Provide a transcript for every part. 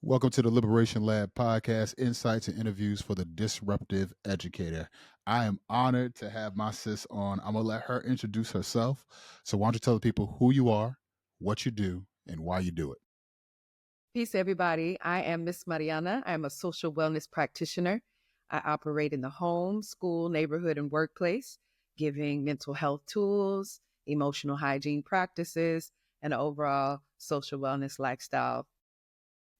Welcome to the Liberation Lab podcast, insights and interviews for the disruptive educator. I am honored to have my sis on. I'm going to let her introduce herself. So, why don't you tell the people who you are, what you do, and why you do it? Peace, everybody. I am Miss Marianna. I'm a social wellness practitioner. I operate in the home, school, neighborhood, and workplace, giving mental health tools, emotional hygiene practices, and overall social wellness lifestyle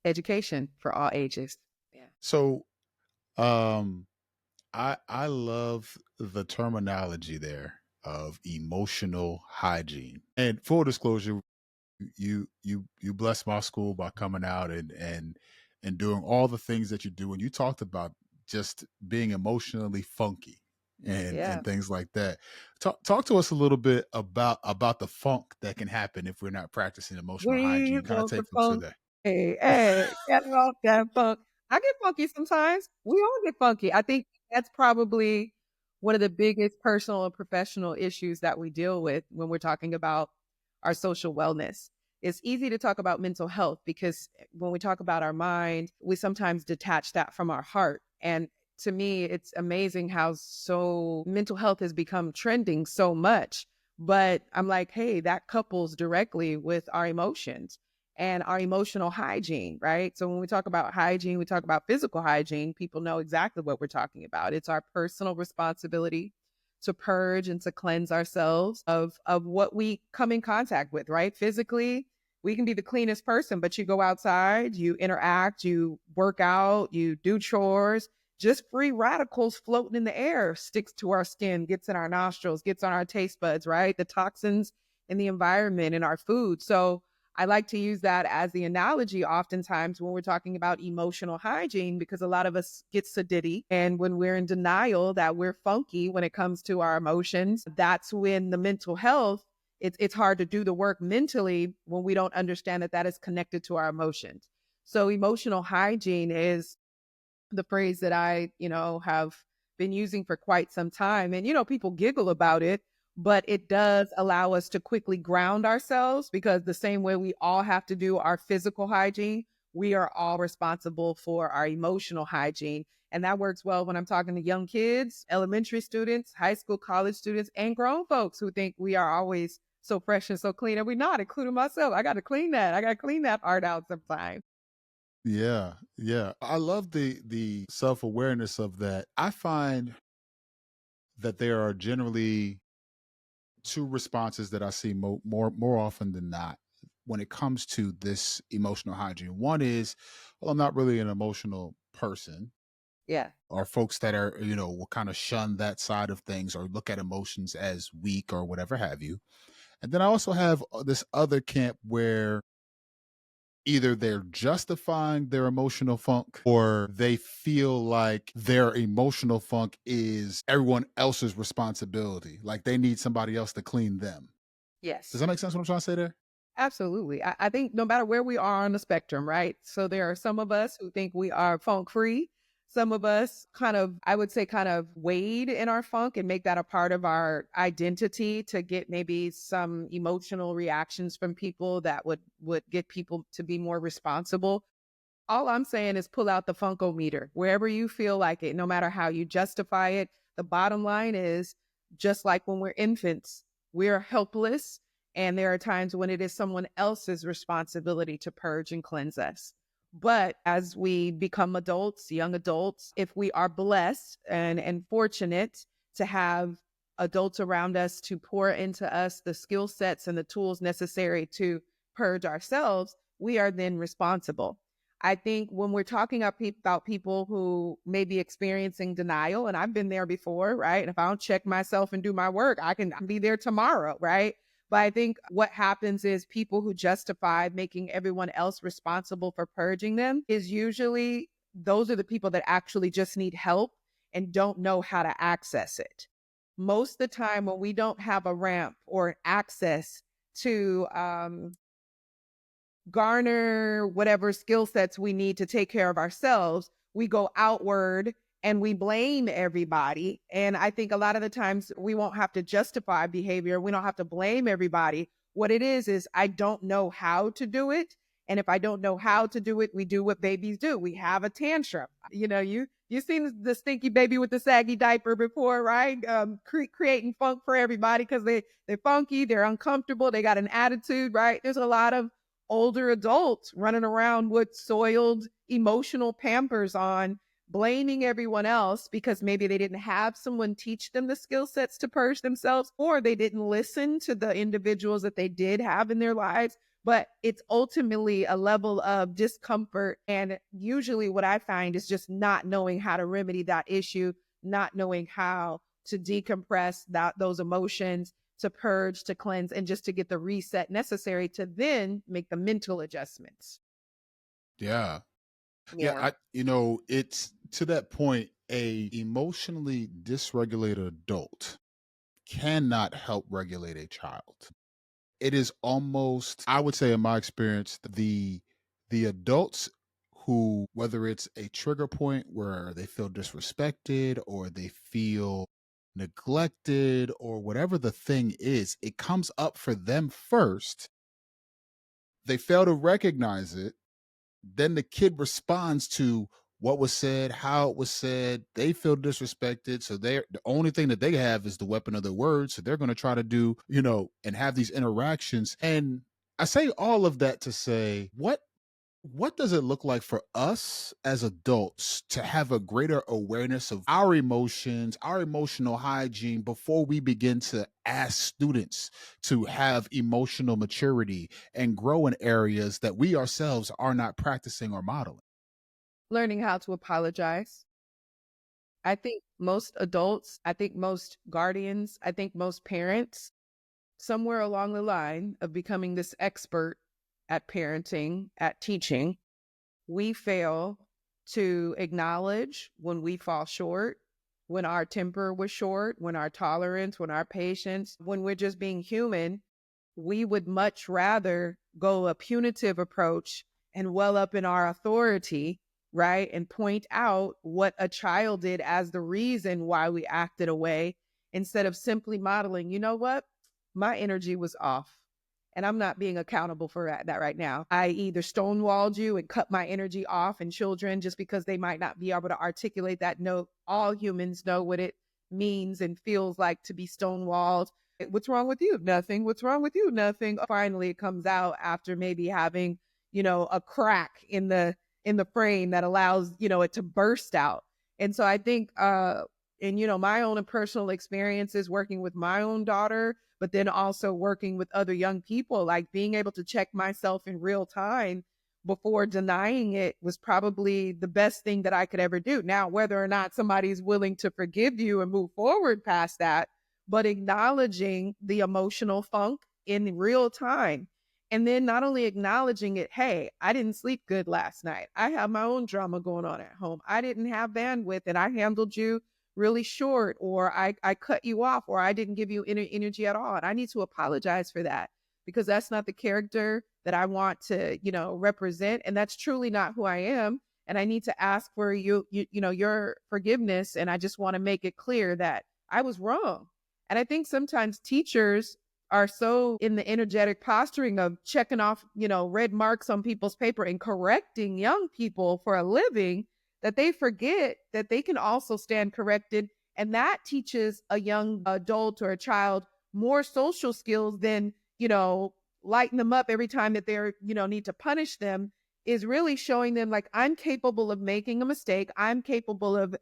education for all ages. Yeah. So, um, I love the terminology there of emotional hygiene. And full disclosure, you blessed my school by coming out and doing all the things that you do, and you talked about just being emotionally funky Yeah. and things like that. Talk to us a little bit about the funk that can happen if we're not practicing emotional We hygiene. Kind of want the take them through funk. that. Hey, get off that funk. I get funky sometimes. We all get funky. I think that's probably one of the biggest personal and professional issues that we deal with when we're talking about our social wellness. It's easy to talk about mental health because when we talk about our mind, we sometimes detach that from our heart. And to me, it's amazing how so mental health has become trending so much. But I'm like, hey, that couples directly with our emotions and our emotional hygiene, right? So when we talk about hygiene, we talk about physical hygiene. People know exactly what we're talking about. It's our personal responsibility to purge and to cleanse ourselves of what we come in contact with, right? Physically, we can be the cleanest person, but you go outside, you interact, you work out, you do chores, just free radicals floating in the air sticks to our skin, gets in our nostrils, gets on our taste buds, right? The toxins in the environment, in our food. So I like to use that as the analogy oftentimes when we're talking about emotional hygiene, because a lot of us get sedity. And when we're in denial that we're funky when it comes to our emotions, that's when the mental health, it's hard to do the work mentally when we don't understand that that is connected to our emotions. So emotional hygiene is the phrase that I have been using for quite some time. And, people giggle about it, but it does allow us to quickly ground ourselves because the same way we all have to do our physical hygiene, we are all responsible for our emotional hygiene. And that works well when I'm talking to young kids, elementary students, high school, college students, and grown folks who think we are always so fresh and so clean. And we're not, including myself. I got to clean that. I got to clean that art out sometimes. Yeah, yeah. I love the self awareness of that. I find that there are generally two responses that I see more often than not when it comes to this emotional hygiene. One is, well, I'm not really an emotional person, Yeah. or folks that are, will kind of shun that side of things or look at emotions as weak or whatever have you. And then I also have this other camp where either they're justifying their emotional funk or they feel like their emotional funk is everyone else's responsibility. Like they need somebody else to clean them. Does Yes. that make sense what I'm trying to say there? Absolutely. I think no matter where we are on the spectrum, right? So there are some of us who think we are funk free. Some of us kind of, I would say, kind of wade in our funk and make that a part of our identity to get maybe some emotional reactions from people that would get people to be more responsible. All I'm saying is pull out the funkometer wherever you feel like it, no matter how you justify it. The bottom line is just like when we're infants, we're helpless. And there are times when it is someone else's responsibility to purge and cleanse us. But as we become adults, young adults, if we are blessed and fortunate to have adults around us to pour into us the skill sets and the tools necessary to purge ourselves, we are then responsible. I think when we're talking about people who may be experiencing denial, and I've been there before, right? And if I don't check myself and do my work, I can be there tomorrow, right? But I think what happens is people who justify making everyone else responsible for purging them is usually those are the people that actually just need help and don't know how to access it. Most of the time, when we don't have a ramp or access to garner whatever skill sets we need to take care of ourselves, we go outward and we blame everybody. And I think a lot of the times we won't have to justify behavior. We don't have to blame everybody. What it is I don't know how to do it. And if I don't know how to do it, we do what babies do. We have a tantrum. You seen the stinky baby with the saggy diaper before, right? Creating funk for everybody because they're funky, they're uncomfortable, they got an attitude, right? There's a lot of older adults running around with soiled emotional pampers on, blaming everyone else because maybe they didn't have someone teach them the skill sets to purge themselves, or they didn't listen to the individuals that they did have in their lives. But it's ultimately a level of discomfort. And usually what I find is just not knowing how to remedy that issue, not knowing how to decompress those emotions, to purge, to cleanse, and just to get the reset necessary to then make the mental adjustments. Yeah. Yeah, Yeah. it's to that point, a emotionally dysregulated adult cannot help regulate a child. It is almost, I would say in my experience, the adults who, whether it's a trigger point where they feel disrespected or they feel neglected or whatever the thing is, it comes up for them first. They fail to recognize it, then the kid responds to what was said, how it was said. They feel disrespected. So they're the only thing that they have is the weapon of their words. So they're going to try to do, and have these interactions. And I say all of that to say, what does it look like for us as adults to have a greater awareness of our emotions, our emotional hygiene before we begin to ask students to have emotional maturity and grow in areas that we ourselves are not practicing or modeling? Learning how to apologize. I think most adults, I think most guardians, I think most parents, somewhere along the line of becoming this expert at parenting, at teaching, we fail to acknowledge when we fall short, when our temper was short, when our tolerance, when our patience, when we're just being human. We would much rather go a punitive approach and well up in our authority, right? And point out what a child did as the reason why we acted away, instead of simply modeling, you know what? My energy was off and I'm not being accountable for that right now. I either stonewalled you and cut my energy off, and children, just because they might not be able to articulate that note, all humans know what it means and feels like to be stonewalled. What's wrong with you? Nothing. What's wrong with you? Nothing. Finally, it comes out after maybe having, a crack in the frame that allows, it to burst out. And so I think, and my own personal experiences working with my own daughter, but then also working with other young people, like being able to check myself in real time before denying it was probably the best thing that I could ever do. Now, whether or not somebody's willing to forgive you and move forward past that, but acknowledging the emotional funk in real time. And then not only acknowledging it, hey, I didn't sleep good last night. I have my own drama going on at home. I didn't have bandwidth and I handled you really short, or I cut you off, or I didn't give you energy at all. And I need to apologize for that, because that's not the character that I want to, represent. And that's truly not who I am. And I need to ask for your forgiveness. And I just want to make it clear that I was wrong. And I think sometimes teachers are so in the energetic posturing of checking off, red marks on people's paper and correcting young people for a living, that they forget that they can also stand corrected. And that teaches a young adult or a child more social skills than, lighten them up every time that they're, need to punish them, is really showing them like, I'm capable of making a mistake. I'm capable of,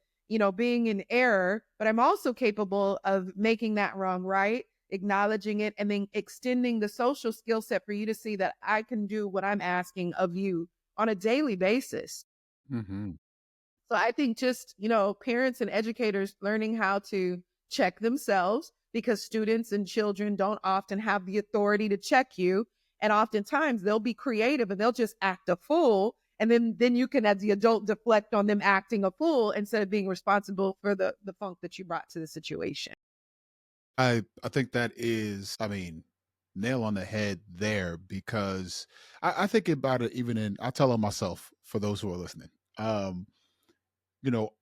being in error, but I'm also capable of making that wrong right, acknowledging it, and then extending the social skill set for you to see that I can do what I'm asking of you on a daily basis. Hmm. So I think just, parents and educators learning how to check themselves, because students and children don't often have the authority to check you. And oftentimes they'll be creative and they'll just act a fool. And then you can, as the adult, deflect on them acting a fool instead of being responsible for the funk that you brought to the situation. I think that is, I mean, nail on the head there, because I think about it even I tell on myself for those who are listening.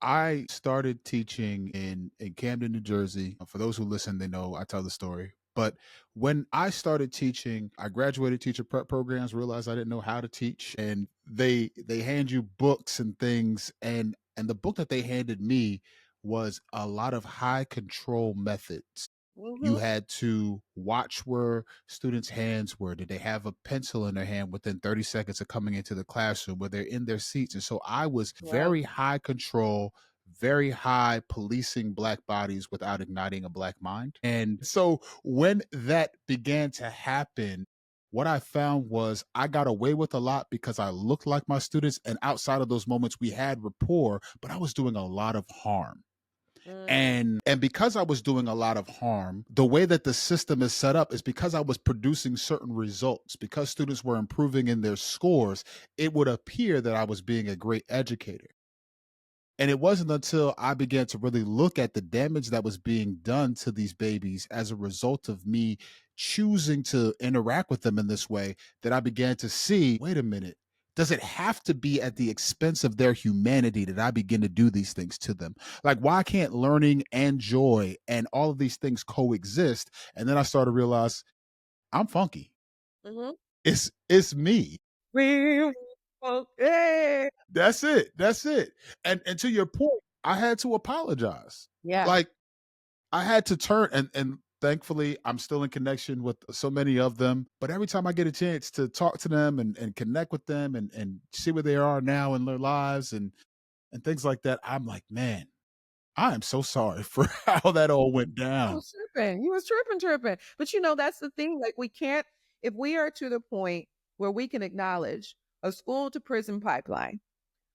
I started teaching in Camden, New Jersey. For those who listen, they know I tell the story. But when I started teaching, I graduated teacher prep programs, realized I didn't know how to teach, and they hand you books and things, and the book that they handed me was a lot of high control methods. You Mhm. had to watch where students' hands were. Did they have a pencil in their hand within 30 seconds of coming into the classroom? Were they in their seats? And so I was Right. very high control, very high policing black bodies without igniting a black mind. And so when that began to happen, what I found was I got away with a lot because I looked like my students. And outside of those moments, we had rapport, but I was doing a lot of harm. Mm. And because I was doing a lot of harm, the way that the system is set up is because I was producing certain results, because students were improving in their scores, it would appear that I was being a great educator. And it wasn't until I began to really look at the damage that was being done to these babies as a result of me choosing to interact with them in this way that I began to see, wait a minute, does it have to be at the expense of their humanity that I begin to do these things to them? Like, why can't learning and joy and all of these things coexist? And then I started to realize I'm funky. Mhm. It's me. We okay. That's it. That's it. And to your point, I had to apologize. Yeah. Like, I had to turn, and thankfully I'm still in connection with so many of them. But every time I get a chance to talk to them and connect with them and see where they are now in their lives and things like that, I'm like, man, I am so sorry for how that all went I down. was tripping. You was tripping. But you know, that's the thing. Like we can't if we are to the point where we can acknowledge a school to prison pipeline,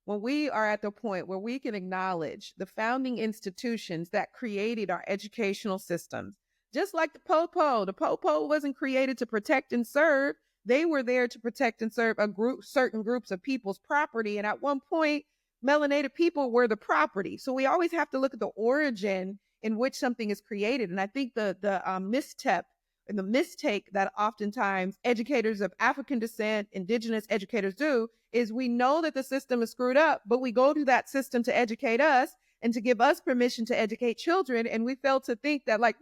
when we are at the point where we can acknowledge the founding institutions that created our educational systems, just like the Popo wasn't created to protect and serve. They were there to protect and serve certain groups of people's property. And at one point, melanated people were the property. So we always have to look at the origin in which something is created. And I think the misstep and the mistake that oftentimes educators of African descent, indigenous educators do is we know that the system is screwed up, but we go to that system to educate us and to give us permission to educate children. And we fail to think that, like,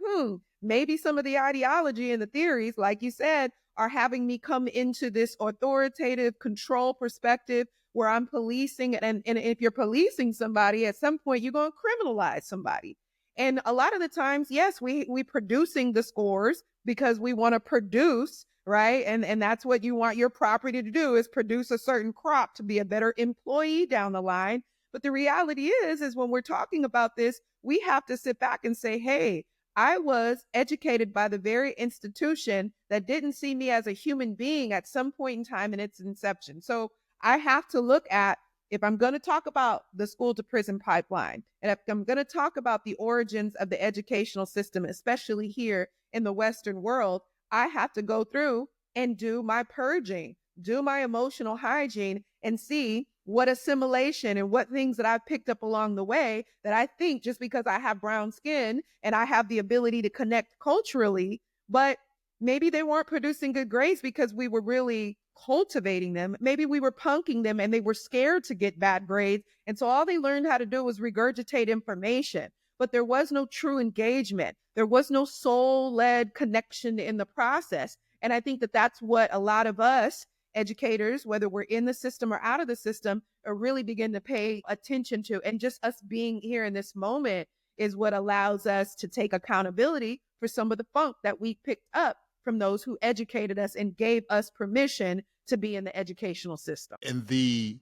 maybe some of the ideology and the theories, like you said, are having me come into this authoritative control perspective where I'm policing. And if you're policing somebody, at some point, you're going to criminalize somebody. And a lot of the times, yes, we producing the scores because we want to produce, right? And that's what you want your property to do is produce a certain crop to be a better employee down the line. But the reality is when we're talking about this, we have to sit back and say, hey, I was educated by the very institution that didn't see me as a human being at some point in time in its inception. So I have to look at if I'm going to talk about the school to prison pipeline, and if I'm going to talk about the origins of the educational system, especially here in the Western world, I have to go through and do my purging, do my emotional hygiene, and see what assimilation and what things that I've picked up along the way that I think just because I have brown skin and I have the ability to connect culturally, but maybe they weren't producing good grades because we were really cultivating them. Maybe we were punking them and they were scared to get bad grades. And so all they learned how to do was regurgitate information. But there was no true engagement. There was no soul led connection in the process. And I think that that's what a lot of us educators, whether we're in the system or out of the system, really begin to pay attention to. And just us being here in this moment is what allows us to take accountability for some of the funk that we picked up from those who educated us and gave us permission to be in the educational system. And the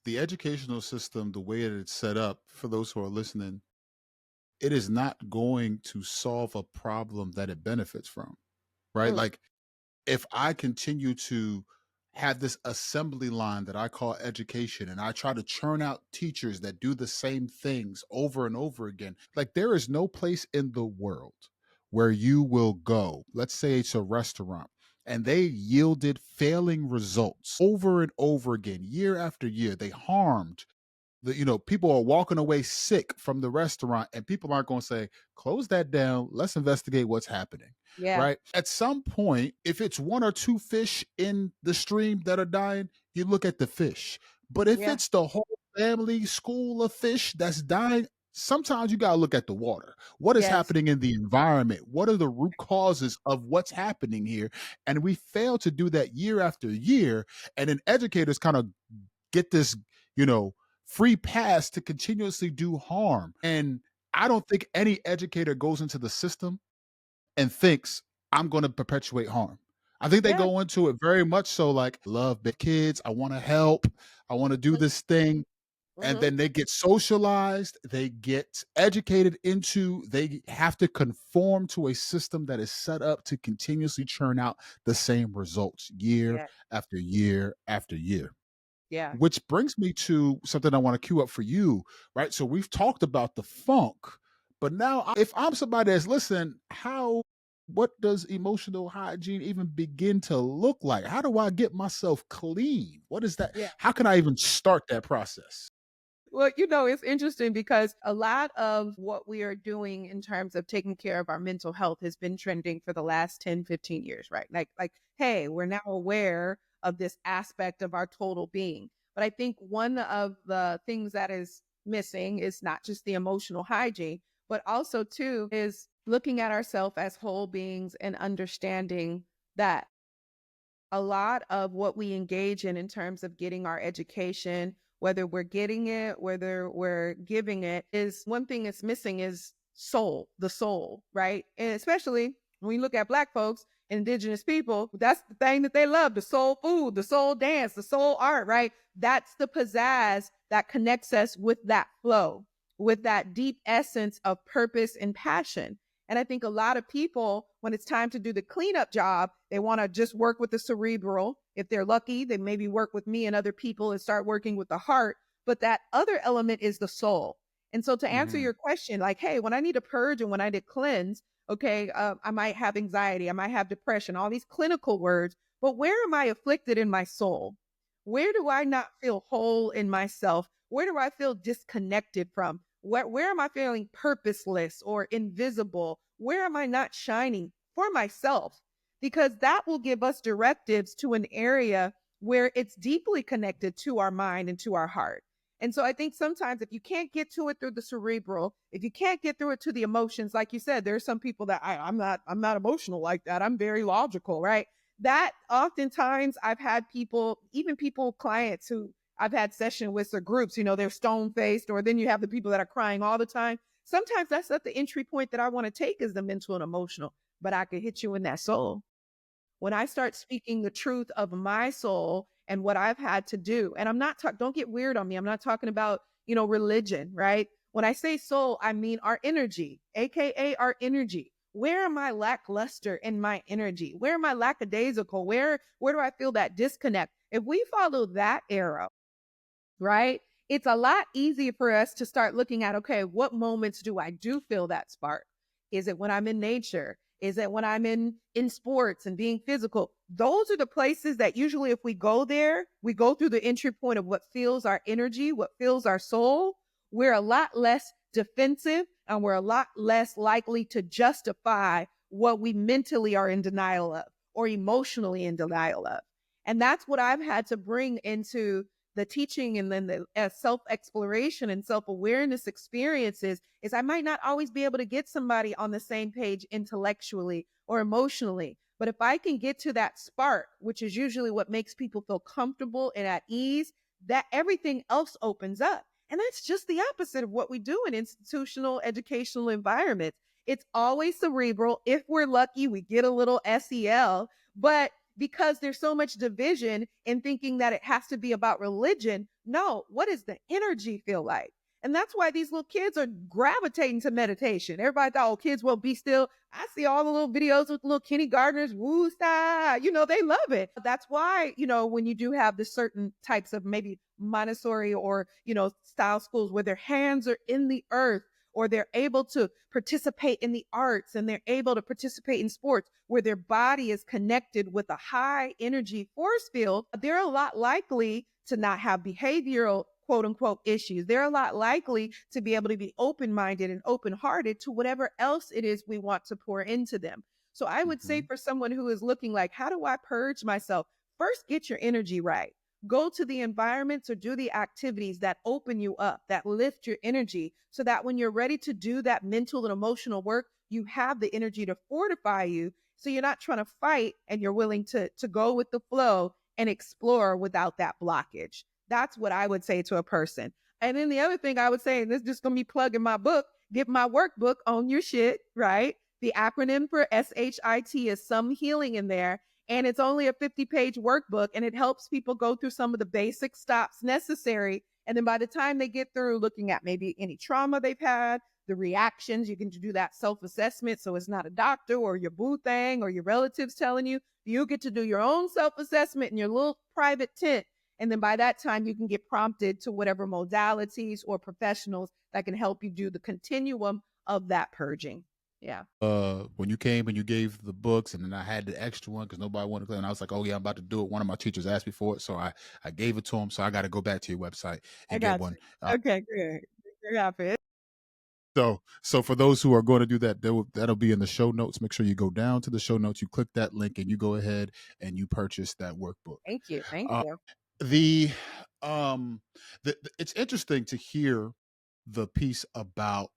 educational system, the way that it's set up, for those who are listening, it is not going to solve a problem that it benefits from, right? Mm, Like, if I continue to have this assembly line that I call education and I try to churn out teachers that do the same things over and over again, like, there is no place in the world where you will go. Let's say it's a restaurant and they yielded failing results over and over again, year after year. They harmed people are walking away sick from the restaurant and people aren't going to say, close that down, let's investigate what's happening. yeah, Right, at some point, if it's one or two fish in the stream that are dying, you look at the fish. But if yeah. it's the whole family school of fish that's dying, sometimes you got to look at the water. What is Yes. happening in the environment? What are the root causes of what's happening here? And we fail to do that year after year. And then educators kind of get this, you know, free pass to continuously do harm. And I don't think any educator goes into the system and thinks, I'm going to perpetuate harm. I think they Yeah. go into it very much so like, love the kids. I want to help. I want to do this thing. And Mhm. then they get socialized, they get educated into, they have to conform to a system that is set up to continuously churn out the same results year Yeah. after year after year. Yeah. Which brings me to something I want to cue up for you, right? So we've talked about the funk, but now if I'm somebody that's listening, what does emotional hygiene even begin to look like? How do I get myself clean? What is that? Yeah. How can I even start that process? Well, it's interesting because a lot of what we are doing in terms of taking care of our mental health has been trending for the last 10, 15 years, right? Like, hey, we're now aware of this aspect of our total being. But I think one of the things that is missing is not just the emotional hygiene, but also too is looking at ourselves as whole beings and understanding that a lot of what we engage in terms of getting our education, whether we're getting it, whether we're giving it, is one thing that's missing is soul, the soul, right? And especially when you look at Black folks, indigenous people, that's the thing that they love, the soul food, the soul dance, the soul art, right? That's the pizzazz that connects us with that flow, with that deep essence of purpose and passion. And I think a lot of people, when it's time to do the cleanup job, they want to just work with the cerebral. If they're lucky, they maybe work with me and other people and start working with the heart. But that other element is the soul. And so to answer Mhm. your question, like, hey, when I need to purge and when I need to cleanse, okay, I might have anxiety, I might have depression, all these clinical words, but where am I afflicted in my soul? Where do I not feel whole in myself? Where do I feel disconnected from? Where am I feeling purposeless or invisible? Where am I not shining for myself? Because that will give us directives to an area where it's deeply connected to our mind and to our heart. And so I think sometimes if you can't get to it through the cerebral, if you can't get through it to the emotions, like you said, there are some people that I'm not emotional like that. I'm very logical, right? That oftentimes I've had people, even people, clients who I've had session with or groups, they're stone faced, or then you have the people that are crying all the time. Sometimes that's not the entry point that I want to take is the mental and emotional, but I could hit you in that soul. When I start speaking the truth of my soul and what I've had to do, and I'm not talking, don't get weird on me. I'm not talking about, religion, right? When I say soul, I mean our energy, AKA our energy. Where am I lackluster in my energy? Where am I lackadaisical? Where do I feel that disconnect? If we follow that arrow, right? It's a lot easier for us to start looking at, okay, what moments do I do feel that spark? Is it when I'm in nature? Is it when I'm in sports and being physical? Those are the places that usually if we go there, we go through the entry point of what fills our energy, what fills our soul. We're a lot less defensive and we're a lot less likely to justify what we mentally are in denial of or emotionally in denial of. And that's what I've had to bring into the teaching and then the self-exploration and self-awareness experiences is I might not always be able to get somebody on the same page intellectually or emotionally. But if I can get to that spark, which is usually what makes people feel comfortable and at ease, that everything else opens up. And that's just the opposite of what we do in institutional educational environments. It's always cerebral. If we're lucky, we get a little SEL, but because there's so much division in thinking that it has to be about religion. No, what does the energy feel like? And that's why these little kids are gravitating to meditation. Everybody thought, oh, kids won't be still. I see all the little videos with little kindergartners, woo style. They love it. That's why, when you do have the certain types of maybe Montessori or, style schools where their hands are in the earth, or they're able to participate in the arts and they're able to participate in sports where their body is connected with a high energy force field, they're a lot likely to not have behavioral quote unquote issues. They're a lot likely to be able to be open minded and open hearted to whatever else it is we want to pour into them. So I would say Mhm. for someone who is looking like, how do I purge myself? First, get your energy right. Go to the environments or do the activities that open you up, that lift your energy, so that when you're ready to do that mental and emotional work, you have the energy to fortify you. So you're not trying to fight and you're willing to go with the flow and explore without that blockage. That's what I would say to a person. And then the other thing I would say, and this is just going to be plugging my book, get my workbook on your shit, right? The acronym for SHIT is Some Healing in there. And it's only a 50-page workbook, and it helps people go through some of the basic stops necessary. And then by the time they get through looking at maybe any trauma they've had, the reactions, you can do that self-assessment. So it's not a doctor or your boo thing or your relatives telling you. You get to do your own self-assessment in your little private tent. And then by that time, you can get prompted to whatever modalities or professionals that can help you do the continuum of that purging. Yeah. When you came and you gave the books, and then I had the extra one because nobody wanted to, and I was like, oh yeah, I'm about to do it. One of my teachers asked me for it, so I gave it to him. So I got to go back to your website I and get got one. you. Okay, good. Good happen. So for those who are going to do that, that'll be in the show notes. Make sure you go down to the show notes, you click that link, and you go ahead and you purchase that workbook. Thank you. Thank Uh, you. the it's interesting to hear the piece about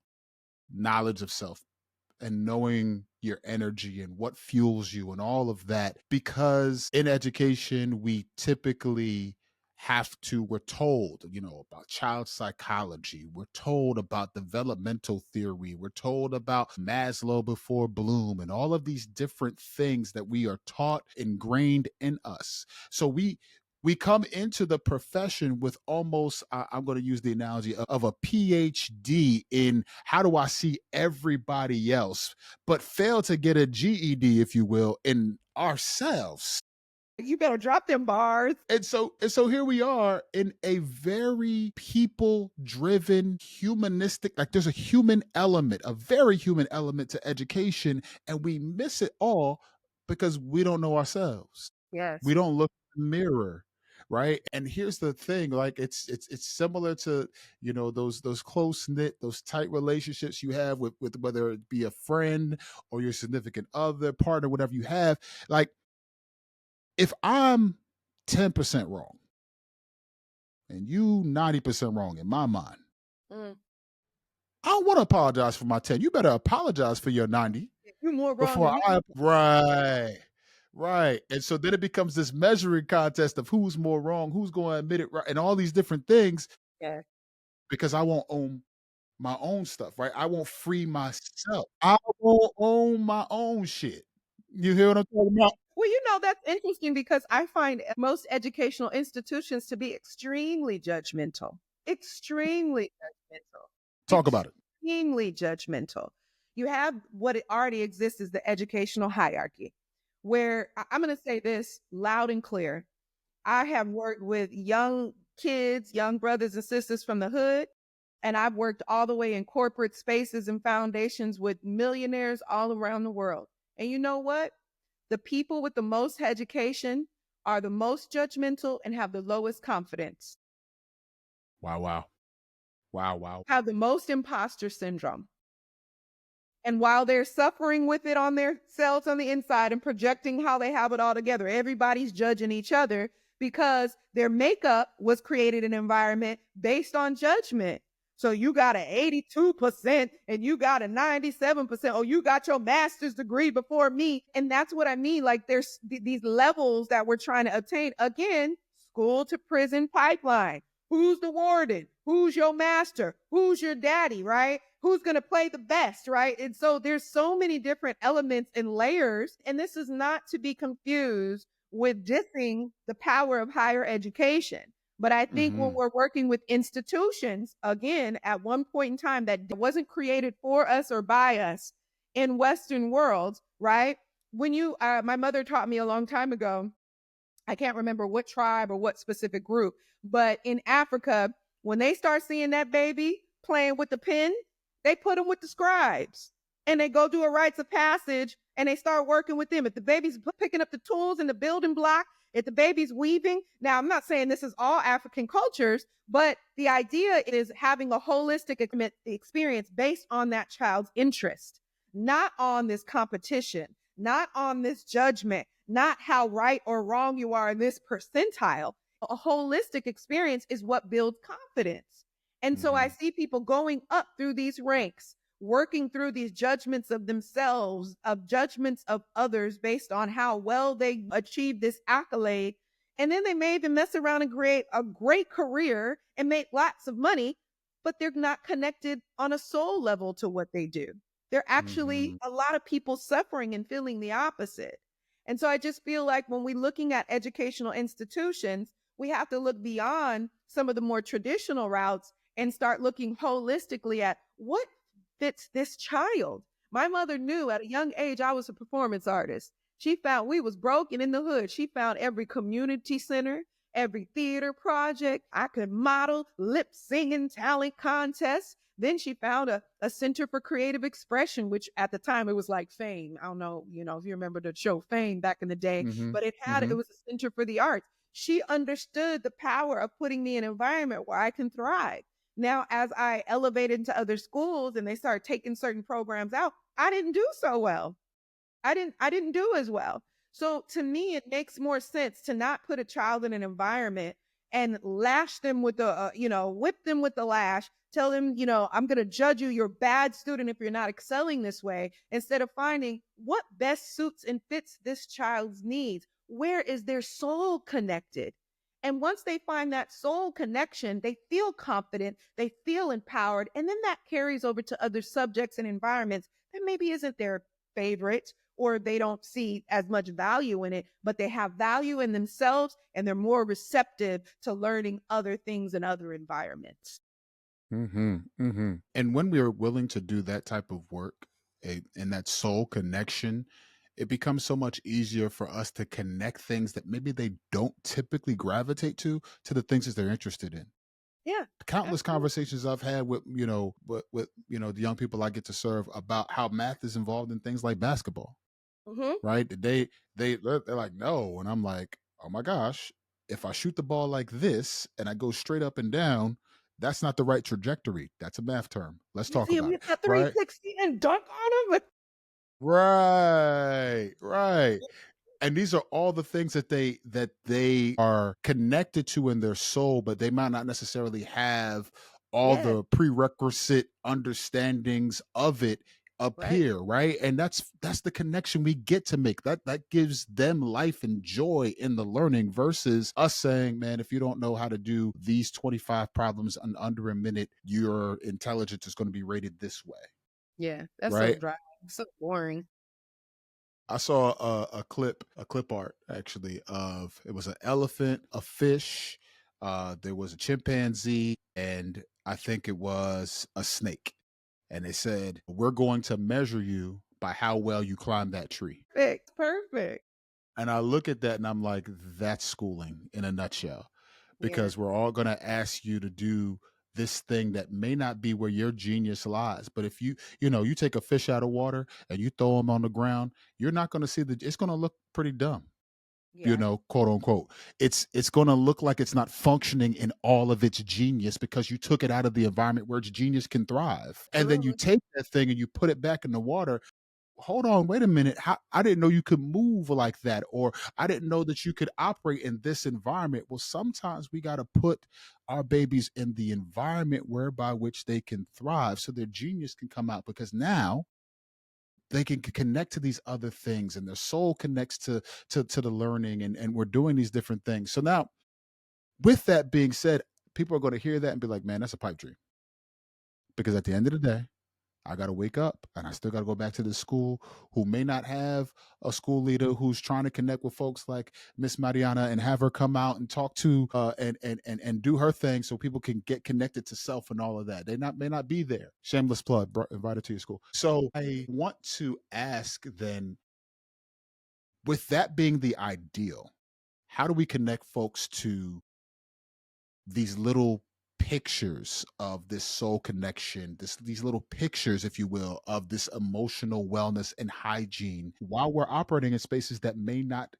knowledge of self and knowing your energy and what fuels you and all of that, because in education we typically we're told, about child psychology, we're told about developmental theory, we're told about Maslow before Bloom, and all of these different things that we are taught ingrained in us. So we come into the profession with almost, I'm going to use the analogy of a PhD in how do I see everybody else, but fail to get a GED, if you will, in ourselves. You better drop them bars. And so here we are in a very people driven, humanistic, like there's a human element, a very human element to education, and we miss it all because we don't know ourselves. We Yes. don't look in the mirror, right? And here's the thing, like it's similar to, those close knit, those tight relationships you have with whether it be a friend or your significant other, partner, whatever you have. Like if I'm 10% wrong and you 90% wrong in my mind, Mm. I don't want to apologize for my 10. You better apologize for your 90 You're more wrong before than me. right. And so then it becomes this measuring contest of who's more wrong, who's going to admit it right, and all these different things, Yeah. because I won't own my own stuff, right? I won't free myself. I won't own my own shit. You hear what I'm talking about? Well, that's interesting because I find most educational institutions to be extremely judgmental. Extremely judgmental. Talk about it. Extremely judgmental. You have what it already exists is the educational hierarchy, where I'm going to say this loud and clear. I have worked with young kids, young brothers and sisters from the hood, and I've worked all the way in corporate spaces and foundations with millionaires all around the world. And you know what? The people with the most education are the most judgmental and have the lowest confidence. Wow. Have the most imposter syndrome. And while they're suffering with it on their selves on the inside and projecting how they have it all together, everybody's judging each other because their makeup was created in an environment based on judgment. So you got an 82% and you got a 97%. Oh, you got your master's degree before me. And that's what I mean. Like there's these levels that we're trying to obtain. Again, school to prison pipeline. Who's the warden? Who's your master? Who's your daddy, right? Who's going to play the best, right? And so there's so many different elements and layers. And this is not to be confused with dissing the power of higher education. But I think when we're working with institutions, again, at one point in time that wasn't created for us or by us in Western worlds, right? When my mother taught me a long time ago, I can't remember what tribe or what specific group, but in Africa, when they start seeing that baby playing with the pen, they put them with the scribes and they go do a rites of passage and they start working with them. If the baby's picking up the tools and the building block, if the baby's weaving, now I'm not saying this is all African cultures, but the idea is having a holistic experience based on that child's interest, not on this competition, not on this judgment, not how right or wrong you are in this percentile. a holistic experience is what builds confidence. And so I Hmm. see people going up through these ranks, working through these judgments of themselves, of judgments of others based on how well they achieve this accolade. And then they may even mess around and create a great career and make lots of money, but they're not connected on a soul level to what they do. There are actually Hmm. a lot of people suffering and feeling the opposite. And so I just feel like when we're looking at educational institutions, we have to look beyond some of the more traditional routes and start looking holistically at what fits this child. My mother knew at a young age I was a performance artist. She found we was broken in the hood. She found every community center, every theater project. I could model, lip singing, talent contests. Then she found a center for creative expression, which at the time it was like Fame. I don't know, if you remember the show Fame back in the day, Hmm. but it Hmm. was a center for the arts. She understood the power of putting me in an environment where I can thrive. Now, as I elevated into other schools and they started taking certain programs out, I didn't do so well. I didn't do as well. So to me, it makes more sense to not put a child in an environment and lash them with whip them with the lash, tell them, I'm going to judge you. You're a bad student if you're not excelling this way, instead of finding what best suits and fits this child's needs. Where is their soul connected? And once they find that soul connection, they feel confident, they feel empowered, and then that carries over to other subjects and environments that maybe isn't their favorite, or they don't see as much value in it, but they have value in themselves and they're more receptive to learning other things in other environments. Hmm. Hmm. And when we are willing to do that type of work, and that soul connection, it becomes so much easier for us to connect things that maybe they don't typically gravitate to the things that they're interested in. Yeah, Countless absolutely. conversations I've had with the young people I get to serve about how math is involved in things like basketball, Hmm. right? They're like, no, and I'm like, oh my gosh, if I shoot the ball like this and I go straight up and down, that's not the right trajectory. That's a math term. Let's You talk see him about it, hit that right? 360 and dunk on him. Right, right. And these are all the things that they are connected to in their soul, but they might not necessarily have all Yes, the prerequisite understandings of it up right. here, right? And that's the connection we get to make. That gives them life and joy in the learning versus us saying, man, if you don't know how to do these 25 problems in under a minute, your intelligence is going to be rated this way, Yeah, that's so right? dry, so boring. I saw a clip art actually of it was an elephant, a fish, there was a chimpanzee, and I think it was a snake. And they said, "We're going to measure you by how well you climb that tree." Perfect, perfect. And I look at that and I'm like, that's schooling in a nutshell. Yeah, Because we're all going to ask you to do this thing that may not be where your genius lies. But if you take a fish out of water and you throw him on the ground, you're not going to see it's going to look pretty dumb, yeah, quote unquote. It's going to look like it's not functioning in all of its genius because you took it out of the environment where its genius can thrive. And then you absolutely. take that thing and you put it back in the water. Hold on, wait a minute. I didn't know you could move like that, or I didn't know that you could operate in this environment. Well, sometimes we got to put our babies in the environment whereby which they can thrive so their genius can come out because now they can connect to these other things and their soul connects to the learning, and we're doing these different things. So now, with that being said, people are going to hear that and be like, man, that's a pipe dream. Because at the end of the day, I got to wake up and I still got to go back to the school who may not have a school leader who's trying to connect with folks like Miss Marianna and have her come out and talk to and do her thing so people can get connected to self and all of that. They not may not be there. Shameless plug, invited to your school. So I want to ask then, with that being the ideal, how do we connect folks to these little pictures of this soul connection, these little pictures, if you will, of this emotional wellness and hygiene while we're operating in spaces that may not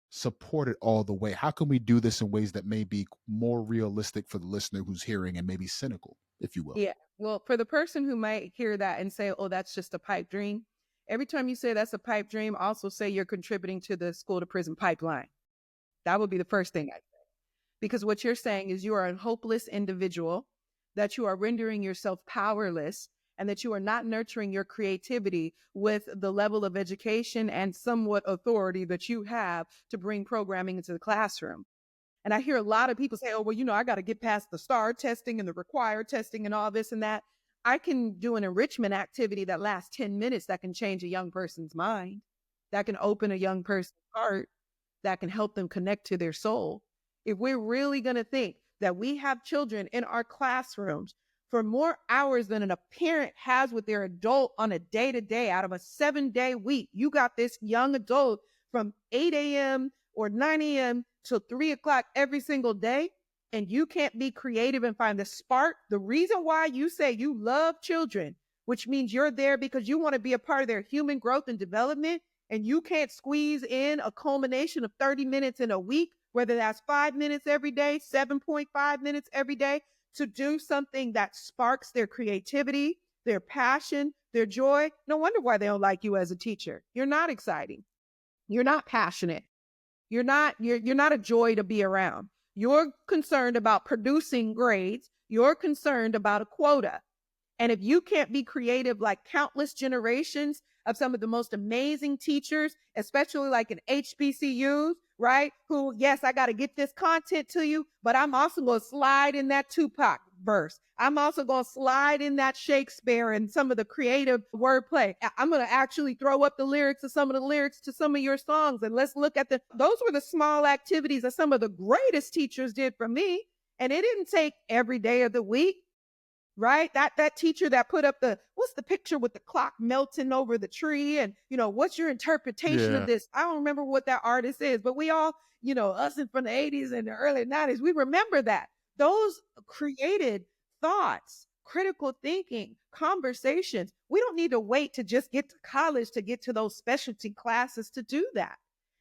support it all the way? How can we do this in ways that may be more realistic for the listener who's hearing and maybe cynical, if you will? Yeah. Well, for the person who might hear that and say, oh, that's just a pipe dream, every time you say that's a pipe dream, also say you're contributing to the school to prison pipeline. That would be the first thing I say. Because what you're saying is you are a hopeless individual, that you are rendering yourself powerless, and that you are not nurturing your creativity with the level of education and somewhat authority that you have to bring programming into the classroom. And I hear a lot of people say, oh, well, I got to get past the STAR testing and the required testing and all this and that. I can do an enrichment activity that lasts 10 minutes that can change a young person's mind, that can open a young person's heart, that can help them connect to their soul. If we're really going to think that we have children in our classrooms for more hours than a parent has with their adult on a day-to-day out of a 7-day week, you got this young adult from 8 a.m. or 9 a.m. till 3 o'clock every single day, and you can't be creative and find the spark. The reason why you say you love children, which means you're there because you want to be a part of their human growth and development, and you can't squeeze in a culmination of 30 minutes in a week, whether that's 5 minutes every day, 7.5 minutes every day, to do something that sparks their creativity, their passion, their joy. No wonder why they don't like you as a teacher. You're not exciting. You're not passionate. You're not a joy to be around. You're concerned about producing grades. You're concerned about a quota. And if you can't be creative like countless generations of some of the most amazing teachers, especially like in HBCUs, right? Who, yes, I got to get this content to you, but I'm also going to slide in that Tupac verse. I'm also going to slide in that Shakespeare and some of the creative wordplay. I'm going to actually throw up the lyrics of some of the lyrics to some of your songs. And let's look at those were the small activities that some of the greatest teachers did for me. And it didn't take every day of the week. Right? That teacher that put up what's the picture with the clock melting over the tree? And, what's your interpretation of Yeah. this? I don't remember what that artist is, but we all, us from the 80s and the early 90s, we remember that. Those created thoughts, critical thinking, conversations. We don't need to wait to just get to college to get to those specialty classes to do that.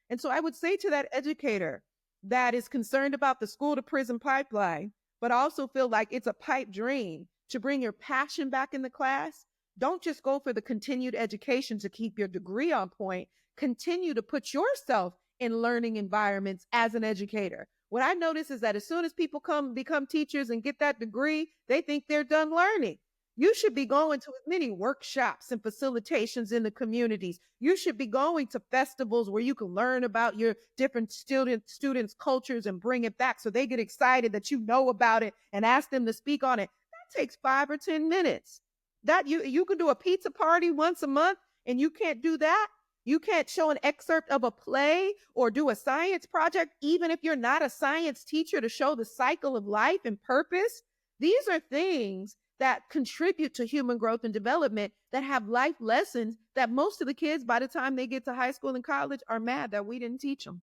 And so I would say to that educator that is concerned about the school to prison pipeline, but also feel like it's a pipe dream to bring your passion back in the class, don't just go for the continued education to keep your degree on point. Continue to put yourself in learning environments as an educator. What I notice is that as soon as people become teachers and get that degree, they think they're done learning. You should be going to as many workshops and facilitations in the communities. You should be going to festivals where you can learn about your different students' cultures and bring it back so they get excited that you know about it and ask them to speak on it. That takes 5 or 10 minutes. That you can do a pizza party once a month and you can't do that. You can't show an excerpt of a play or do a science project, even if you're not a science teacher, to show the cycle of life and purpose. These are things that contribute to human growth and development, that have life lessons that most of the kids, by the time they get to high school and college, are mad that we didn't teach them.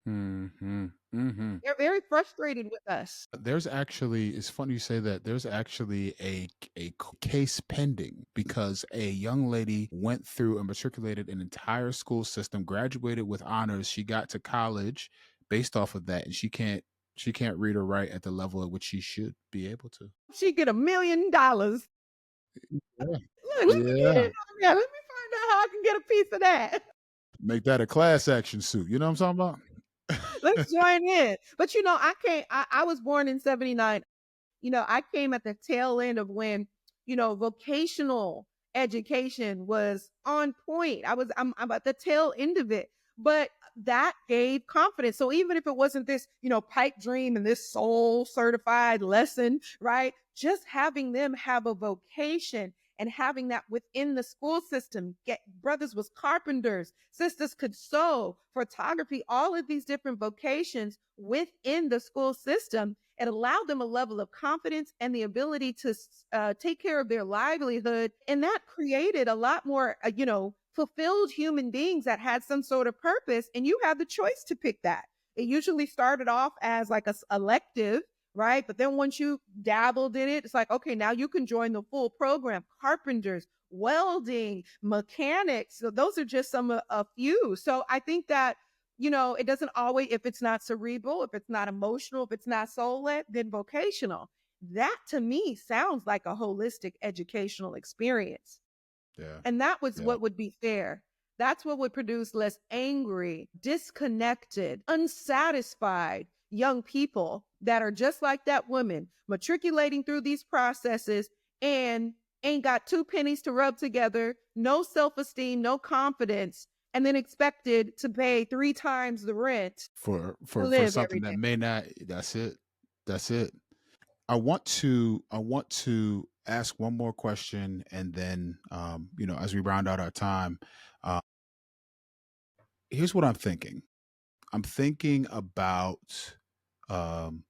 Mm-hmm. Mm-hmm. They're very frustrated with us. There's actually, it's funny you say that. There's actually a case pending because a young lady went through and matriculated an entire school system, graduated with honors. She got to college based off of that, and she can't read or write at the level at which she should be able to. She get $1 million. Yeah. Look, let me get Yeah. it. Let me find out how I can get a piece of that. Make that a class action suit. You know what I'm talking Let's about? join in. But I was born in 79. I came at the tail end of when, vocational education was on point. I'm at the tail end of it, but that gave confidence. So even if it wasn't this, pipe dream and this soul certified lesson, right? Just having them have a vocation and having that within the school system. Brothers was carpenters, sisters could sew, photography, all of these different vocations within the school system. It allowed them a level of confidence and the ability to take care of their livelihood. And that created a lot more, fulfilled human beings that had some sort of purpose. And you had the choice to pick that. It usually started off as like a elective, right? But then once you dabbled in it, it's like, okay, now you can join the full program. Carpenters, welding, mechanics. So those are just a few. So I think that, it doesn't always, if it's not cerebral, if it's not emotional, if it's not soul-led, then vocational. That to me sounds like a holistic educational experience. Yeah. And that was Yeah. what would be fair. That's what would produce less angry, disconnected, unsatisfied, young people that are just like that woman, matriculating through these processes and ain't got two pennies to rub together, no self-esteem, no confidence, and then expected to pay 3 times the rent For to for live every something that day. may not. That's it. That's it. I want to ask one more question, and then as we round out our time, uh, here's what I'm thinking. I'm thinking about um,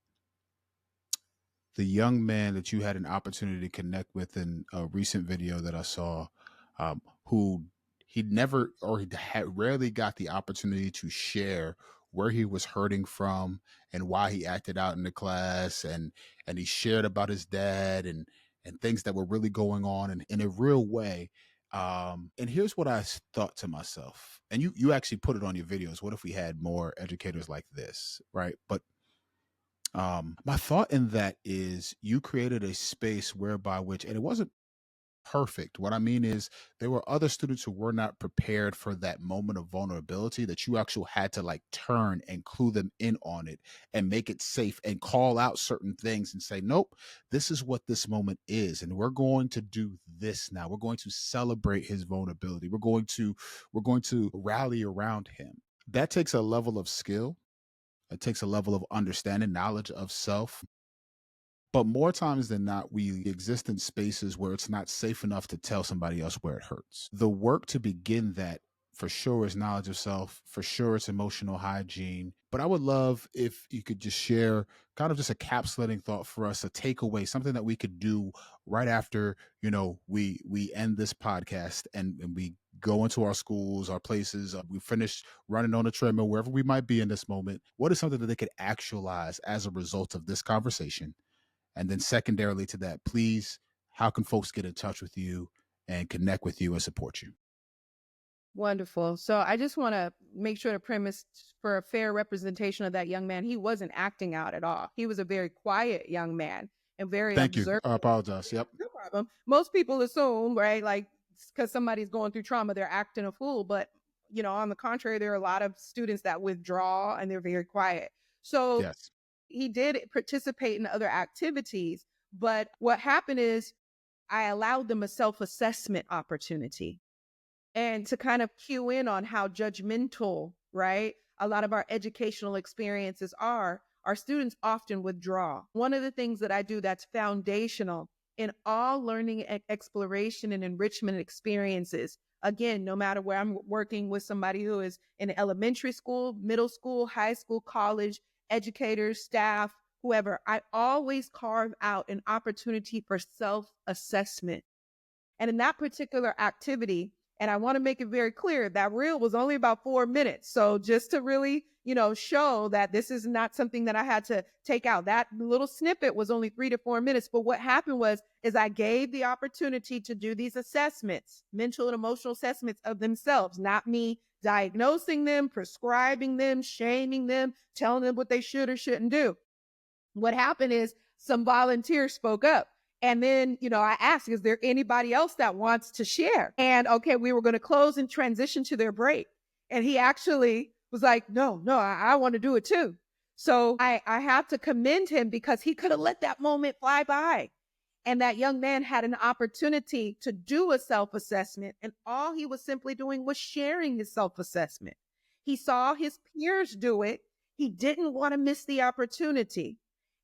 the young man that you had an opportunity to connect with in a recent video that I saw, who he never or he had rarely got the opportunity to share where he was hurting from and why he acted out in the class, and he shared about his dad and things that were really going on in a real way. And here's what thought to myself, and you actually put it on your videos. What if we had more educators like this, right? But my thought in that is you created a space whereby which, and it wasn't perfect. What I mean is there were other students who were not prepared for that moment of vulnerability that you actually had to like turn and clue them in on it and make it safe and call out certain things and say, nope, this is what this moment is. And we're going to do this now. We're going to celebrate his vulnerability. We're going to rally around him. That takes a level of skill. It takes a level of understanding, knowledge of self. But more times than not, we exist in spaces where it's not safe enough to tell somebody else where it hurts. The work to begin that for sure is knowledge of self, for sure it's emotional hygiene. But I would love if you could just share kind of just a capsulating thought for us, a takeaway, something that we could do right after, we end this podcast and we go into our schools, our places, we finish running on a treadmill, wherever we might be in this moment. What is something that they could actualize as a result of this conversation? And then secondarily to that, please, how can folks get in touch with you and connect with you and support you? Wonderful. So I just want to make sure the premise for a fair representation of that young man, he wasn't acting out at all. He was a very quiet young man and very Thank you. observant. I apologize. Yep. No problem. Most people assume, right, like because somebody's going through trauma, they're acting a fool. But, on the contrary, there are a lot of students that withdraw and they're very quiet. So Yes. he did participate in other activities. But what happened is I allowed them a self assessment opportunity and to kind of cue in on how judgmental, right, a lot of our educational experiences are, our students often withdraw. One of the things that I do that's foundational in all learning, exploration, and enrichment experiences, again, no matter where I'm working with somebody who is in elementary school, middle school, high school, college, educators, staff, whoever, I always carve out an opportunity for self assessment. And in that particular activity, and I want to make it very clear that reel was only about 4 minutes. So just to really, show that this is not something that I had to take out. That little snippet was only 3 to 4 minutes. But what happened is I gave the opportunity to do these assessments, mental and emotional assessments of themselves, not me diagnosing them, prescribing them, shaming them, telling them what they should or shouldn't do. What happened is some volunteers spoke up. And then, I asked, is there anybody else that wants to share? And okay, we were going to close and transition to their break. And he actually was like, no, I want to do it too. So I have to commend him because he could have let that moment fly by. And that young man had an opportunity to do a self-assessment. And all he was simply doing was sharing his self-assessment. He saw his peers do it. He didn't want to miss the opportunity.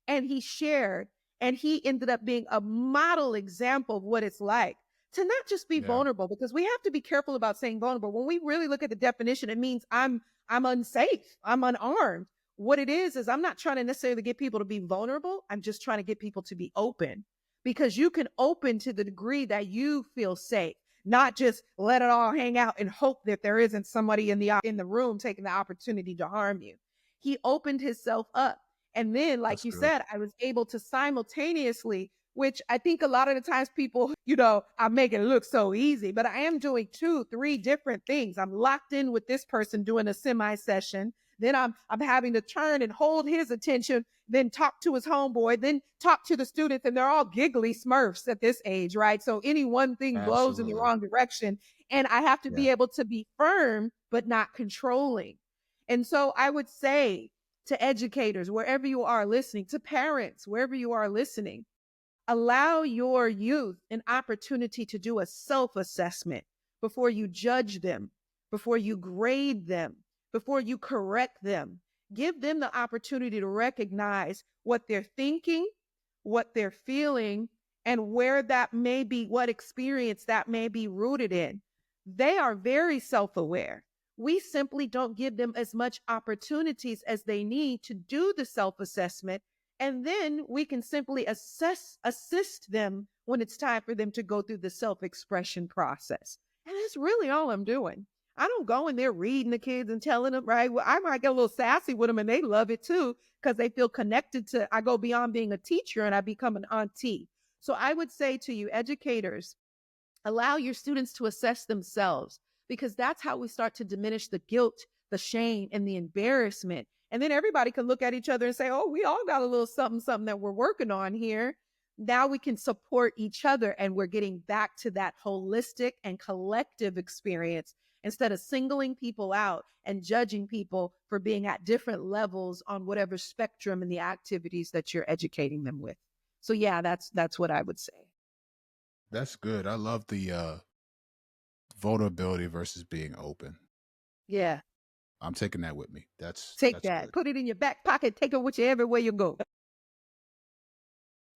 And he shared, and he ended up being a model example of what it's like to not just be Yeah. vulnerable, because we have to be careful about saying vulnerable. When we really look at the definition, it means I'm unsafe, I'm unarmed. What it is I'm not trying to necessarily get people to be vulnerable. I'm just trying to get people to be open, because you can open to the degree that you feel safe, not just let it all hang out and hope that there isn't somebody in the room taking the opportunity to harm you. He opened himself up. And then, like That's you good. said, I was able to simultaneously, which I think a lot of the times people, I make it look so easy, but I am doing 2, 3 different things. I'm locked in with this person doing a semi session. Then I'm having to turn and hold his attention, then talk to his homeboy, then talk to the students, and they're all giggly smurfs at this age, right? So any one thing blows in the Absolutely. wrong direction. And I have to Yeah. be able to be firm, but not controlling. And so I would say, to educators, wherever you are listening, to parents, wherever you are listening. Allow your youth an opportunity to do a self-assessment before you judge them, before you grade them, before you correct them. Give them the opportunity to recognize what they're thinking, what they're feeling, and where that may be, what experience that may be rooted in. They are very self-aware. We simply don't give them as much opportunities as they need to do the self-assessment, and then we can simply assist them when it's time for them to go through the self-expression process. And that's really all I'm doing. I don't go in there reading the kids and telling them, right? Well, I might get a little sassy with them and they love it too because they feel connected to, I go beyond being a teacher and I become an auntie. So I would say to you, educators, allow your students to assess themselves, because that's how we start to diminish the guilt, the shame, and the embarrassment. And then everybody can look at each other and say, oh, we all got a little something, something that we're working on here. Now we can support each other, and we're getting back to that holistic and collective experience instead of singling people out and judging people for being at different levels on whatever spectrum and the activities that you're educating them with. So yeah, that's what I would say. That's good. I love the vulnerability versus being open. Yeah. I'm taking that with me. That's Take that. good. Put it in your back pocket. Take it with you everywhere you go.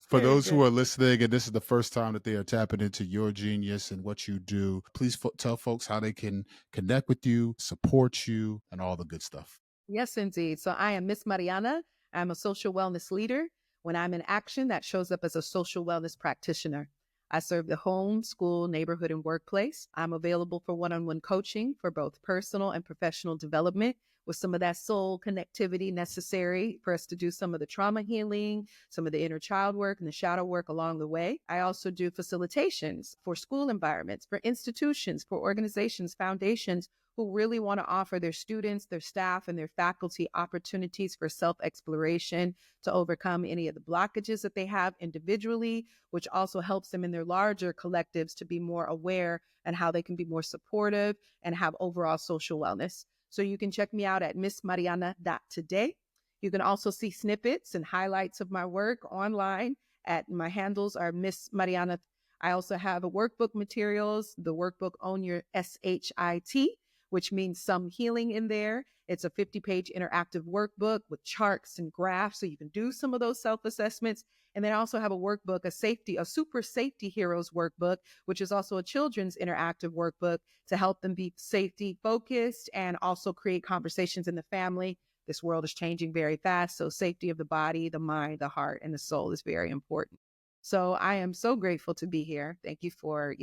For Very those who good. are listening and this is the first time that they are tapping into your genius and what you do, please tell folks how they can connect with you, support you, and all the good stuff. Yes, indeed. So I am Miss Marianna. I'm a social wellness leader. When I'm in action, that shows up as a social wellness practitioner. I serve the home, school, neighborhood, and workplace. I'm available for one-on-one coaching for both personal and professional development, with some of that soul connectivity necessary for us to do some of the trauma healing, some of the inner child work and the shadow work along the way. I also do facilitations for school environments, for institutions, for organizations, foundations who really want to offer their students, their staff, and their faculty opportunities for self-exploration to overcome any of the blockages that they have individually, which also helps them in their larger collectives to be more aware and how they can be more supportive and have overall social wellness. So you can check me out at missmarianna.today. You can also see snippets and highlights of my work online at my handles are Miss Marianna. I also have a workbook materials, the workbook Own Your SHIT, which means some healing in there. It's a 50-page interactive workbook with charts and graphs, so you can do some of those self-assessments. And then I also have a workbook, a super safety heroes workbook, which is also a children's interactive workbook to help them be safety focused and also create conversations in the family. This world is changing very fast, so safety of the body, the mind, the heart, and the soul is very important. So I am so grateful to be here. Thank you for,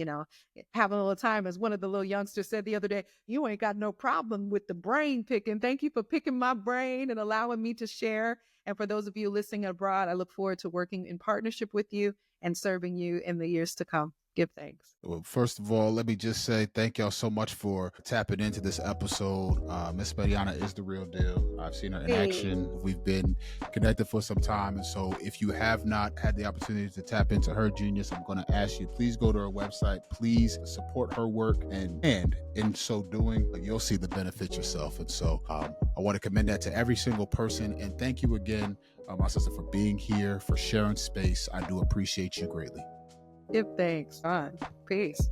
having a little time. As one of the little youngsters said the other day, you ain't got no problem with the brain picking. Thank you for picking my brain and allowing me to share. And for those of you listening abroad, I look forward to working in partnership with you and serving you in the years to come. Give thanks. Well, first of all, let me just say thank y'all so much for tapping into this episode. Miss Marianna is the real deal. I've seen her in action. We've been connected for some time. And so if you have not had the opportunity to tap into her genius, I'm going to ask you, please go to her website. Please support her work. And in so doing, you'll see the benefit yourself. And so I want to commend that to every single person. And thank you again, my sister, for being here, for sharing space. I do appreciate you greatly. Give thanks. Peace.